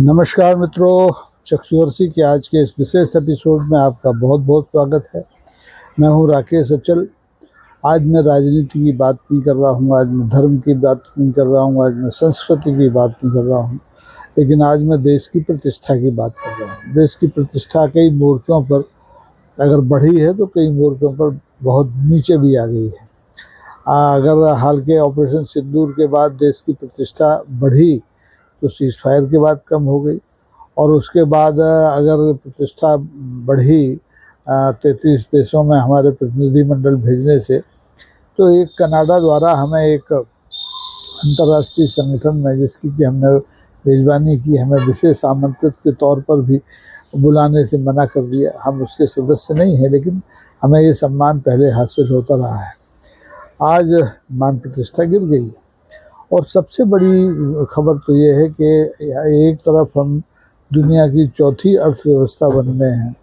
नमस्कार मित्रों, चक्षुदर्शी के आज के इस विशेष एपिसोड में आपका बहुत बहुत स्वागत है। मैं हूं राकेश अचल। आज मैं राजनीति की बात नहीं कर रहा हूं, आज मैं धर्म की बात नहीं कर रहा हूं, आज मैं संस्कृति की बात नहीं कर रहा हूं, लेकिन आज मैं देश की प्रतिष्ठा की बात कर रहा हूं। देश की प्रतिष्ठा कई मोर्चों पर अगर बढ़ी है तो कई मोर्चों पर बहुत नीचे भी आ गई है। अगर हाल के ऑपरेशन सिंदूर के बाद देश की प्रतिष्ठा बढ़ी तो सीज फायर के बाद कम हो गई, और उसके बाद अगर प्रतिष्ठा बढ़ी 33 देशों में हमारे प्रतिनिधिमंडल भेजने से, तो एक कनाडा द्वारा हमें एक अंतर्राष्ट्रीय संगठन में जिसकी कि हमने मेज़बानी की, हमें विशेष आमंत्रित के तौर पर भी बुलाने से मना कर दिया। हम उसके सदस्य नहीं हैं, लेकिन हमें ये सम्मान पहले हासिल होता रहा है। आज मान प्रतिष्ठा गिर गई, और सबसे बड़ी खबर तो ये है कि एक तरफ हम दुनिया की चौथी अर्थव्यवस्था बन रहे हैं,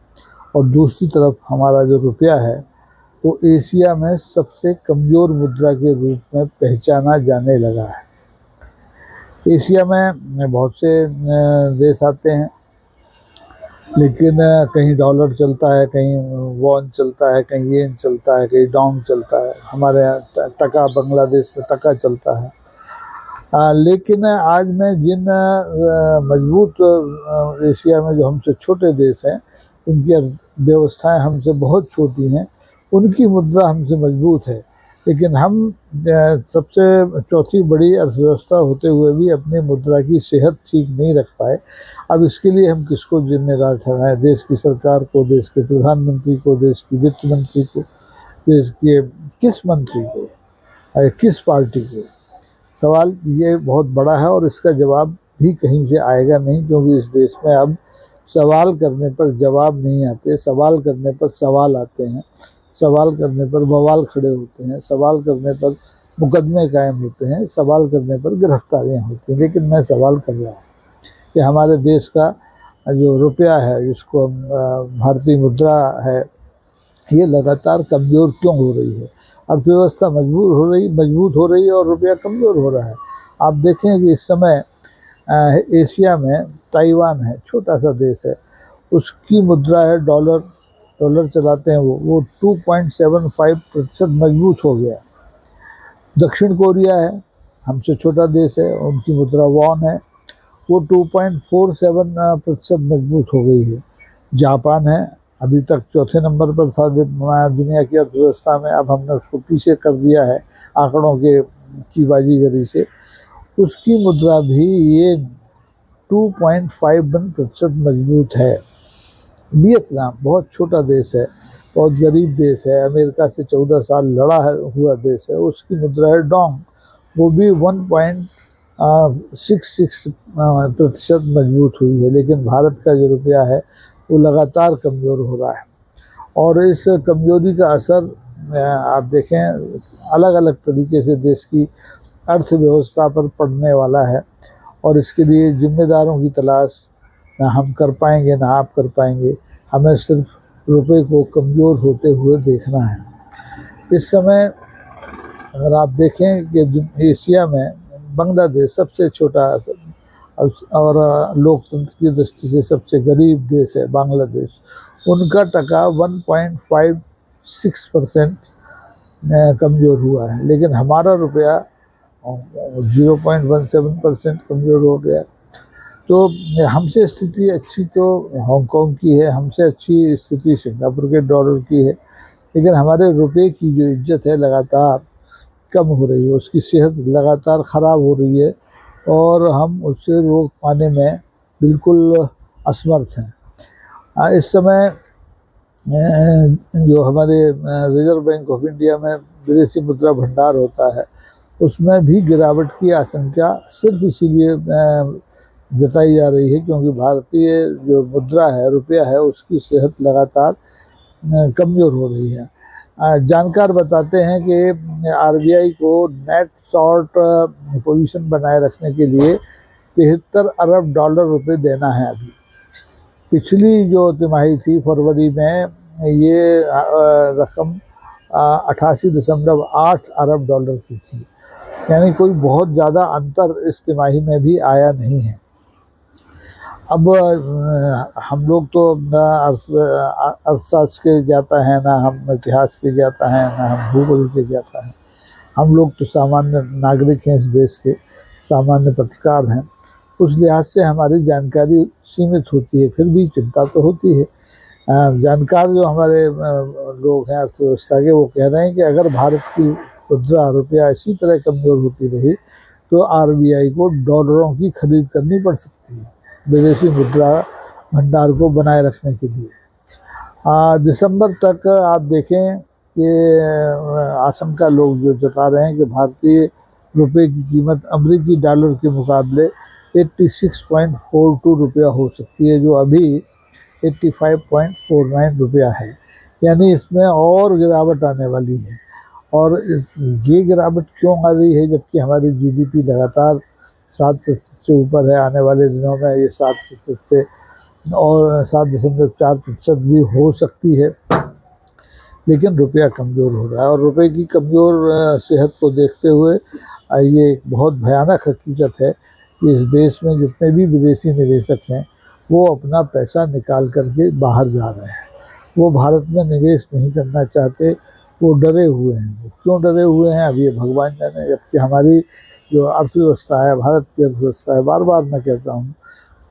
और दूसरी तरफ हमारा जो रुपया है वो एशिया में सबसे कमज़ोर मुद्रा के रूप में पहचाना जाने लगा है। एशिया में बहुत से देश आते हैं, लेकिन कहीं डॉलर चलता है, कहीं वॉन चलता है, कहीं येन चलता है, कहीं डोंग चलता है। हमारे यहाँ टका, बांग्लादेश में टका चलता है। लेकिन आज मैं जिन मजबूत एशिया में जो हमसे छोटे देश हैं, उनकी व्यवस्थाएं हमसे बहुत छोटी हैं, उनकी मुद्रा हमसे मजबूत है, लेकिन हम सबसे चौथी बड़ी अर्थव्यवस्था होते हुए भी अपनी मुद्रा की सेहत ठीक नहीं रख पाए। अब इसके लिए हम किसको जिम्मेदार ठहराएं? देश की सरकार को, देश के प्रधानमंत्री को, देश की वित्त मंत्री को, देश के किस मंत्री को, किस पार्टी को? सवाल ये बहुत बड़ा है, और इसका जवाब भी कहीं से आएगा नहीं, क्योंकि इस देश में अब सवाल करने पर जवाब नहीं आते, सवाल करने पर सवाल आते हैं, सवाल करने पर बवाल खड़े होते हैं, सवाल करने पर मुकदमे कायम होते हैं, सवाल करने पर गिरफ्तारियां होती हैं। लेकिन मैं सवाल कर रहा हूँ कि हमारे देश का जो रुपया है, जिसको भारतीय मुद्रा है, ये लगातार कमज़ोर क्यों हो रही है? अर्थव्यवस्था मजबूत हो रही है और रुपया कमज़ोर हो रहा है। आप देखें कि इस समय एशिया में ताइवान है, छोटा सा देश है, उसकी मुद्रा है डॉलर। डॉलर चलाते हैं वो 2.75% मजबूत हो गया। दक्षिण कोरिया है, हमसे छोटा देश है, उनकी मुद्रा वॉन है, वो 2.47% मजबूत हो गई है। जापान है, अभी तक चौथे नंबर पर था दुनिया की अर्थव्यवस्था में, अब हमने उसको पीछे कर दिया है आंकड़ों की बाजीगरी से। उसकी मुद्रा भी ये 2.51% मजबूत है। वियतनाम बहुत छोटा देश है, बहुत गरीब देश है, अमेरिका से 14 साल लड़ा हुआ देश है, उसकी मुद्रा है डोंग, वो भी 1.66% मजबूत हुई है। लेकिन भारत का जो रुपया है वो लगातार कमज़ोर हो रहा है, और इस कमज़ोरी का असर आप देखें अलग अलग तरीके से देश की अर्थव्यवस्था पर पड़ने वाला है, और इसके लिए जिम्मेदारों की तलाश ना हम कर पाएंगे ना आप कर पाएंगे। हमें सिर्फ रुपए को कमज़ोर होते हुए देखना है। इस समय अगर आप देखें कि एशिया में बांग्लादेश सबसे छोटा और लोकतंत्र की दृष्टि से सबसे गरीब देश है बांग्लादेश, उनका टका 1.56% कमज़ोर हुआ है, लेकिन हमारा रुपया 0.17% कमज़ोर हो गया। तो हमसे स्थिति अच्छी तो हांगकांग की है, हमसे अच्छी स्थिति सिंगापुर के डॉलर की है, लेकिन हमारे रुपये की जो इज्जत है लगातार कम हो रही है, उसकी सेहत लगातार ख़राब हो रही है, और हम उससे रोक पाने में बिल्कुल असमर्थ हैं। इस समय जो हमारे रिजर्व बैंक ऑफ इंडिया में विदेशी मुद्रा भंडार होता है, उसमें भी गिरावट की आशंका सिर्फ इसीलिए जताई जा रही है क्योंकि भारतीय जो मुद्रा है, रुपया है, उसकी सेहत लगातार कमज़ोर हो रही है। जानकार बताते हैं कि आरबीआई को नेट शॉर्ट पोजीशन बनाए रखने के लिए 73 अरब डॉलर रुपए देना है। अभी पिछली जो तिमाही थी फरवरी में, ये रकम 88.8 अरब डॉलर की थी, यानी कोई बहुत ज़्यादा अंतर इस तिमाही में भी आया नहीं है। अब हम लोग तो ना अर्थशास्त्र के ज्ञाता हैं, ना हम इतिहास के ज्ञाता हैं, ना हम भूगोल के ज्ञाता हैं। हम लोग तो सामान्य नागरिक हैं इस देश के, सामान्य पत्रकार हैं। उस लिहाज से हमारी जानकारी सीमित होती है, फिर भी चिंता तो होती है। जानकार जो हमारे लोग हैं अर्थव्यवस्था के, वो कह रहे हैं कि अगर भारत की मुद्रा रुपया इसी तरह कमज़ोर होती रही तो आरबीआई को डॉलरों की खरीद करनी पड़ सकती है विदेशी मुद्रा भंडार को बनाए रखने के लिए। दिसंबर तक आप देखें कि आशंका लोग जो जता रहे हैं कि भारतीय रुपए की कीमत अमेरिकी डॉलर के मुकाबले 86.42 रुपया हो सकती है, जो अभी 85.49 रुपया है। यानी इसमें और गिरावट आने वाली है। और ये गिरावट क्यों आ रही है, जबकि हमारी जीडीपी लगातार 7% से ऊपर है। आने वाले दिनों में ये 7% से और 7.4% भी हो सकती है, लेकिन रुपया कमज़ोर हो रहा है। और रुपए की कमज़ोर सेहत को देखते हुए ये एक बहुत भयानक हकीकत है कि इस देश में जितने भी विदेशी निवेशक हैं वो अपना पैसा निकाल करके बाहर जा रहे हैं। वो भारत में निवेश नहीं करना चाहते, वो डरे हुए हैं। वो क्यों डरे हुए हैं, अब ये भगवान जाने। जबकि हमारी जो अर्थव्यवस्था है, भारत की अर्थव्यवस्था है, बार बार मैं कहता हूँ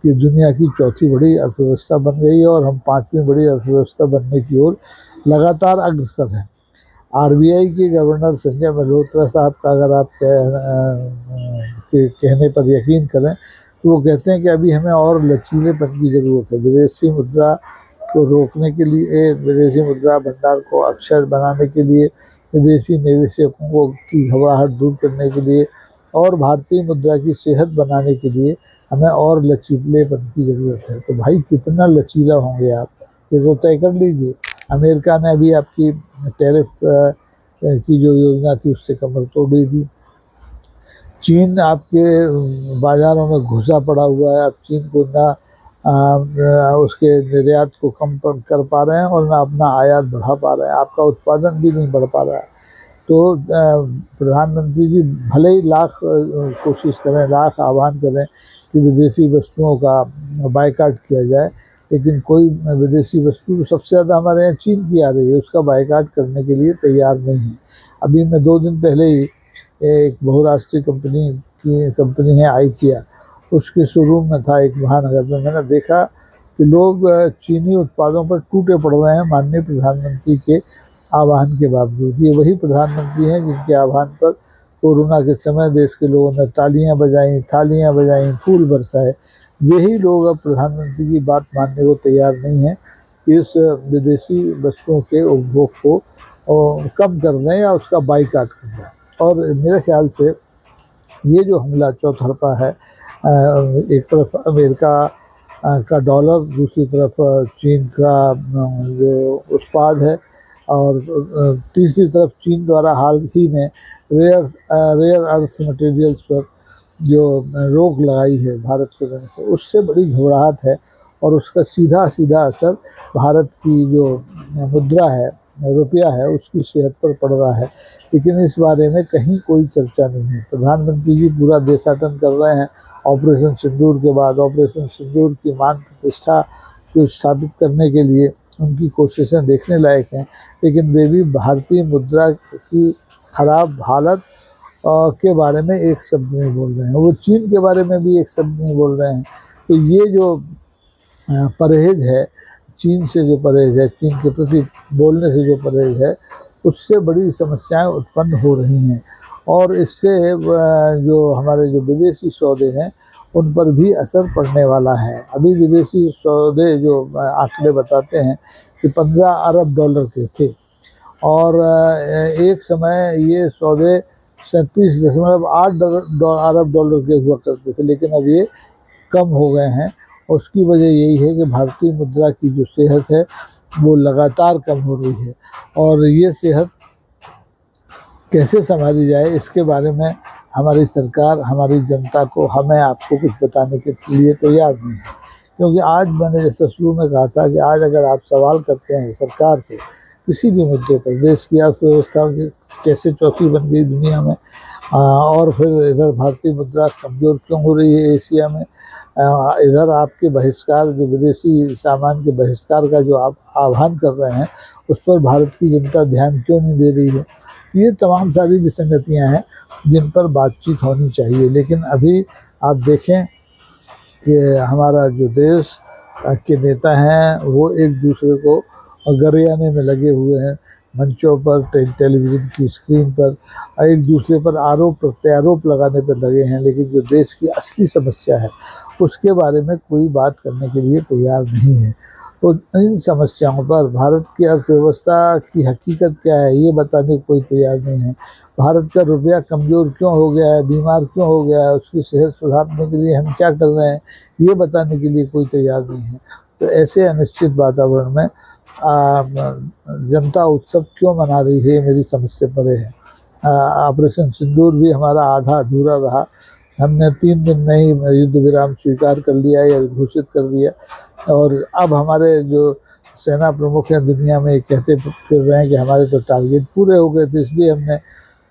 कि दुनिया की चौथी बड़ी अर्थव्यवस्था बन गई है और हम 5वीं बड़ी अर्थव्यवस्था बनने की ओर लगातार अग्रसर हैं। आरबीआई के गवर्नर संजय मल्होत्रा साहब का अगर आप कहने पर यकीन करें तो वो कहते हैं कि अभी हमें और लचीलेपन की ज़रूरत है। विदेशी मुद्रा को रोकने के लिए, विदेशी मुद्रा भंडार को अक्षय बनाने के लिए, विदेशी निवेशकों की घबराहट दूर करने के लिए और भारतीय मुद्रा की सेहत बनाने के लिए हमें और लचीलेपन की ज़रूरत है। तो भाई कितना लचीला होंगे आप, ये तो तय कर लीजिए। अमेरिका ने अभी आपकी टैरिफ की जो योजना थी उससे कमर तोड़ दी। चीन आपके बाज़ारों में घुसा पड़ा हुआ है। अब चीन को ना उसके निर्यात को कम कर पा रहे हैं और ना अपना आयात बढ़ा पा रहे हैं। आपका उत्पादन भी नहीं बढ़ पा रहा है। तो प्रधानमंत्री जी भले ही लाख कोशिश करें, लाख आह्वान करें कि विदेशी वस्तुओं का बायकॉट किया जाए, लेकिन कोई विदेशी वस्तु सबसे ज़्यादा हमारे यहाँ चीन की आ रही है, उसका बायकॉट करने के लिए तैयार नहीं है। अभी मैं 2 दिन पहले ही एक बहुराष्ट्रीय कंपनी है आइकिया, उसके शोरूम में था एक महानगर में। मैंने देखा कि लोग चीनी उत्पादों पर टूटे पड़ रहे हैं माननीय प्रधानमंत्री के आह्वान के बावजूद। ये वही प्रधानमंत्री हैं जिनके आह्वान पर कोरोना के समय देश के लोगों ने तालियां बजाई, थालियां बजाई, फूल बरसाए। यही लोग अब प्रधानमंत्री की बात मानने को तैयार नहीं हैं कि इस विदेशी वस्तुओं के उपभोग को कम कर दें या उसका बाइकाट कर दें। और मेरे ख्याल से ये जो हमला चौतरफा है, एक तरफ अमेरिका का डॉलर, दूसरी तरफ चीन का जो उत्पाद है, और तीसरी तरफ चीन द्वारा हाल ही में रेयर अर्थ मटेरियल्स पर जो रोक लगाई है भारत को देने से, उससे बड़ी घबराहट है। और उसका सीधा सीधा असर भारत की जो मुद्रा है, रुपया है, उसकी सेहत पर पड़ रहा है। लेकिन इस बारे में कहीं कोई चर्चा नहीं है। प्रधानमंत्री जी पूरा देशाटन कर रहे हैं। ऑपरेशन सिंदूर के बाद ऑपरेशन सिंदूर की मान प्रतिष्ठा को स्थापित करने के लिए उनकी कोशिशें देखने लायक हैं, लेकिन वे भी भारतीय मुद्रा की खराब हालत के बारे में एक शब्द नहीं बोल रहे हैं। वो चीन के बारे में भी एक शब्द नहीं बोल रहे हैं। तो ये जो परहेज है, चीन से जो परहेज है, चीन के प्रति बोलने से जो परहेज है, उससे बड़ी समस्याएं उत्पन्न हो रही हैं। और इससे जो हमारे जो विदेशी सौदे हैं उन पर भी असर पड़ने वाला है। अभी विदेशी सौदे जो आंकड़े बताते हैं कि 15 अरब डॉलर के थे, और एक समय ये सौदे 37.8 अरब डॉलर के हुआ करते थे, लेकिन अब ये कम हो गए हैं। उसकी वजह यही है कि भारतीय मुद्रा की जो सेहत है वो लगातार कम हो रही है। और ये सेहत कैसे संभाली जाए, इसके बारे में हमारी सरकार, हमारी जनता को, हमें आपको कुछ बताने के लिए तैयार नहीं है। क्योंकि आज मैंने जैसे शुरू में कहा था कि आज अगर आप सवाल करते हैं सरकार से किसी भी मुद्दे पर, देश की अर्थव्यवस्था कैसे चौथी बन गई दुनिया में, और फिर इधर भारतीय मुद्रा कमज़ोर क्यों हो रही है एशिया में, इधर आपके बहिष्कार, जो विदेशी सामान के बहिष्कार का जो आप आह्वान कर रहे हैं, उस पर भारत की जनता ध्यान क्यों नहीं दे रही है। ये तमाम सारी विसंगतियां हैं जिन पर बातचीत होनी चाहिए। लेकिन अभी आप देखें कि हमारा जो देश के नेता हैं वो एक दूसरे को गरियाने में लगे हुए हैं, मंचों पर, टेलीविज़न की स्क्रीन पर एक दूसरे पर आरोप प्रत्यारोप लगाने पर लगे हैं, लेकिन जो देश की असली समस्या है उसके बारे में कोई बात करने के लिए तैयार नहीं है। तो इन समस्याओं पर, भारत की अर्थव्यवस्था की हकीकत क्या है ये बताने को कोई तैयार नहीं है। भारत का रुपया कमज़ोर क्यों हो गया है, बीमार क्यों हो गया है, उसकी सेहत सुधारने के लिए हम क्या कर रहे हैं ये बताने के लिए कोई तैयार नहीं है। तो ऐसे अनिश्चित वातावरण में जनता उत्सव क्यों मना रही है, ये मेरी समझ से परे है। ऑपरेशन सिंदूर भी हमारा आधा अधूरा रहा। हमने 3 दिन में ही युद्ध विराम स्वीकार कर लिया या घोषित कर दिया, और अब हमारे जो सेना प्रमुख हैं दुनिया में कहते फिर रहे हैं कि हमारे तो टारगेट पूरे हो गए थे, इसलिए हमने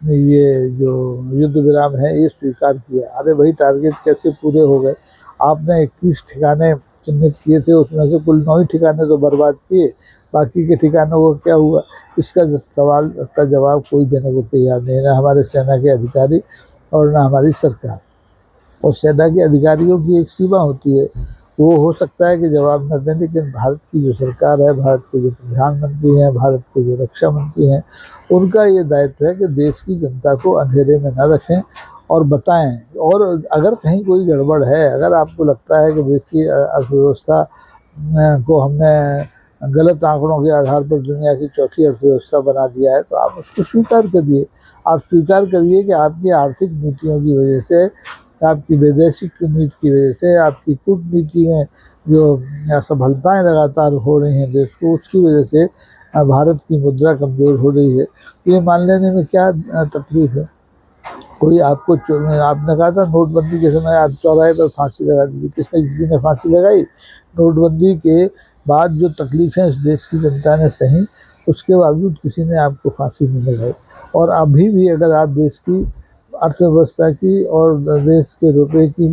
ये जो युद्ध विराम है ये स्वीकार किया। अरे भाई, टारगेट कैसे पूरे हो गए? आपने 21 ठिकाने चिन्हित किए थे, उसमें से कुल 9 ही ठिकाने तो बर्बाद किए, बाकी के ठिकानों को क्या हुआ? इसका सवाल का जवाब कोई देने को तैयार नहीं, ना हमारे सेना के अधिकारी और ना हमारी सरकार। और सेना के अधिकारियों की एक सीमा होती है, वो हो सकता है कि जवाब न दें, लेकिन भारत की जो सरकार है, भारत के जो प्रधानमंत्री हैं, भारत के जो रक्षा मंत्री हैं, उनका ये दायित्व है कि देश की जनता को अंधेरे में न रखें और बताएं। और अगर कहीं कोई गड़बड़ है, अगर आपको लगता है कि देश की अर्थव्यवस्था को हमने गलत आंकड़ों के आधार पर दुनिया की चौथी अर्थव्यवस्था बना दिया है, तो आप उसको स्वीकार करिए। आप स्वीकार करिए कि आपकी आर्थिक नीतियों की वजह से, आपकी वैदेशिक नीति की वजह से, आपकी कूटनीति में जो असफलताएं लगातार हो रही हैं देश को, उसकी वजह से भारत की मुद्रा कमज़ोर हो रही है। ये मान लेने में क्या तकलीफ है? कोई आपको, आपने कहा था नोटबंदी के समय आप चौराहे पर फांसी लगा दी, किसी ने फांसी लगाई? नोटबंदी के बाद जो तकलीफें इस देश की जनता ने सही, उसके बावजूद किसी ने आपको फांसी नहीं लगाई। और अभी भी अगर आप देश की अर्थव्यवस्था की और देश के रुपए की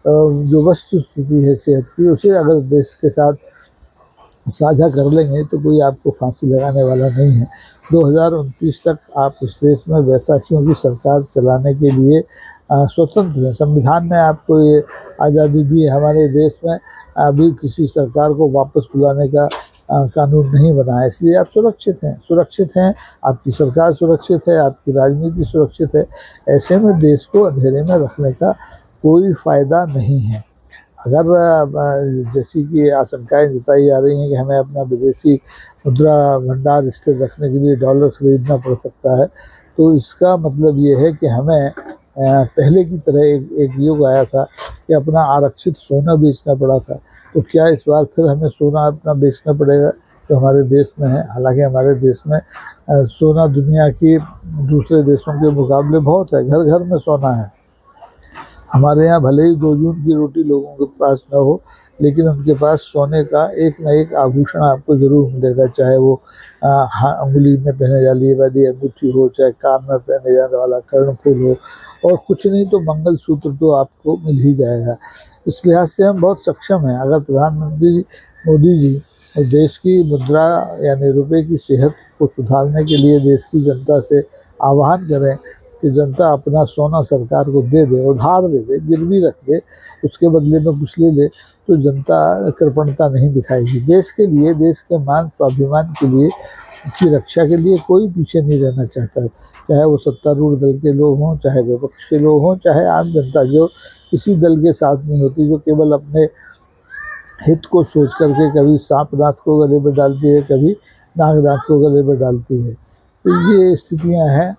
जो वस्तु स्थिति है सेहत की, उसे अगर देश के साथ साझा कर लेंगे तो कोई आपको फांसी लगाने वाला नहीं है। 2029 तक आप इस देश में बैसाखियों की सरकार चलाने के लिए स्वतंत्र है। संविधान ने आपको ये आज़ादी दी है। हमारे देश में अभी किसी सरकार को वापस बुलाने का कानून नहीं बना है, इसलिए आप सुरक्षित हैं, आपकी सरकार सुरक्षित है, आपकी राजनीति सुरक्षित है। ऐसे में देश को अंधेरे में रखने का कोई फ़ायदा नहीं है। अगर जैसी कि आशंकाएं जताई जा रही हैं कि हमें अपना विदेशी मुद्रा भंडार स्थिर रखने के लिए डॉलर खरीदना पड़ सकता है, तो इसका मतलब ये है कि हमें पहले की तरह एक युग आया था कि अपना आरक्षित सोना बेचना पड़ा था। तो क्या इस बार फिर हमें सोना अपना बेचना पड़ेगा जो हमारे देश में है? हालांकि हमारे देश में सोना दुनिया की दूसरे देशों के मुकाबले बहुत है, घर घर में सोना है। हमारे यहाँ भले ही 2 जून की रोटी लोगों के पास न हो, लेकिन उनके पास सोने का एक न एक आभूषण आपको ज़रूर मिलेगा, चाहे वो अंगुली में पहने जाने वाली अंगूठी हो, चाहे कान में पहने जाने वाला कर्णफूल हो, और कुछ नहीं तो मंगलसूत्र तो आपको मिल ही जाएगा। इस लिहाज से हम बहुत सक्षम हैं। अगर प्रधानमंत्री मोदी जी देश की मुद्रा यानी रुपये की सेहत को सुधारने के लिए देश की जनता से आह्वान करें कि जनता अपना सोना सरकार को दे दे, उधार दे दे, गिरवी रख दे, उसके बदले में कुछ ले ले, तो जनता कृपणता नहीं दिखाएगी। देश के लिए, देश के मान स्वाभिमान के लिए, की रक्षा के लिए कोई पीछे नहीं रहना चाहता है, चाहे वो सत्तारूढ़ दल के लोग हों, चाहे विपक्ष के लोग हों, चाहे आम जनता जो किसी दल के साथ नहीं होती, जो केवल अपने हित को सोच करके कभी सांप नाथ को गले में डालती है, कभी नाग नाथ को गले में डालती है। तो ये स्थितियाँ हैं,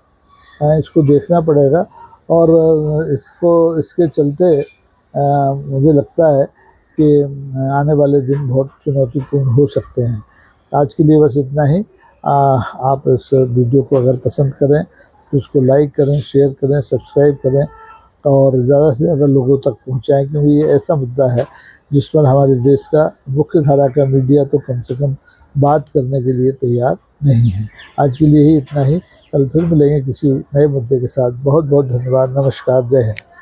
इसको देखना पड़ेगा। और इसके चलते मुझे लगता है कि आने वाले दिन बहुत चुनौतीपूर्ण हो सकते हैं। आज के लिए बस इतना ही। आप इस वीडियो को अगर पसंद करें तो उसको लाइक करें, शेयर करें, सब्सक्राइब करें और ज़्यादा से ज़्यादा लोगों तक पहुँचाएँ, क्योंकि ये ऐसा मुद्दा है जिस पर हमारे देश का मुख्य धारा का मीडिया तो कम से कम बात करने के लिए तैयार नहीं है। आज के लिए ही इतना ही। कल फिर मिलेंगे किसी नए मुद्दे के साथ। बहुत बहुत धन्यवाद। नमस्कार। जय हिंद।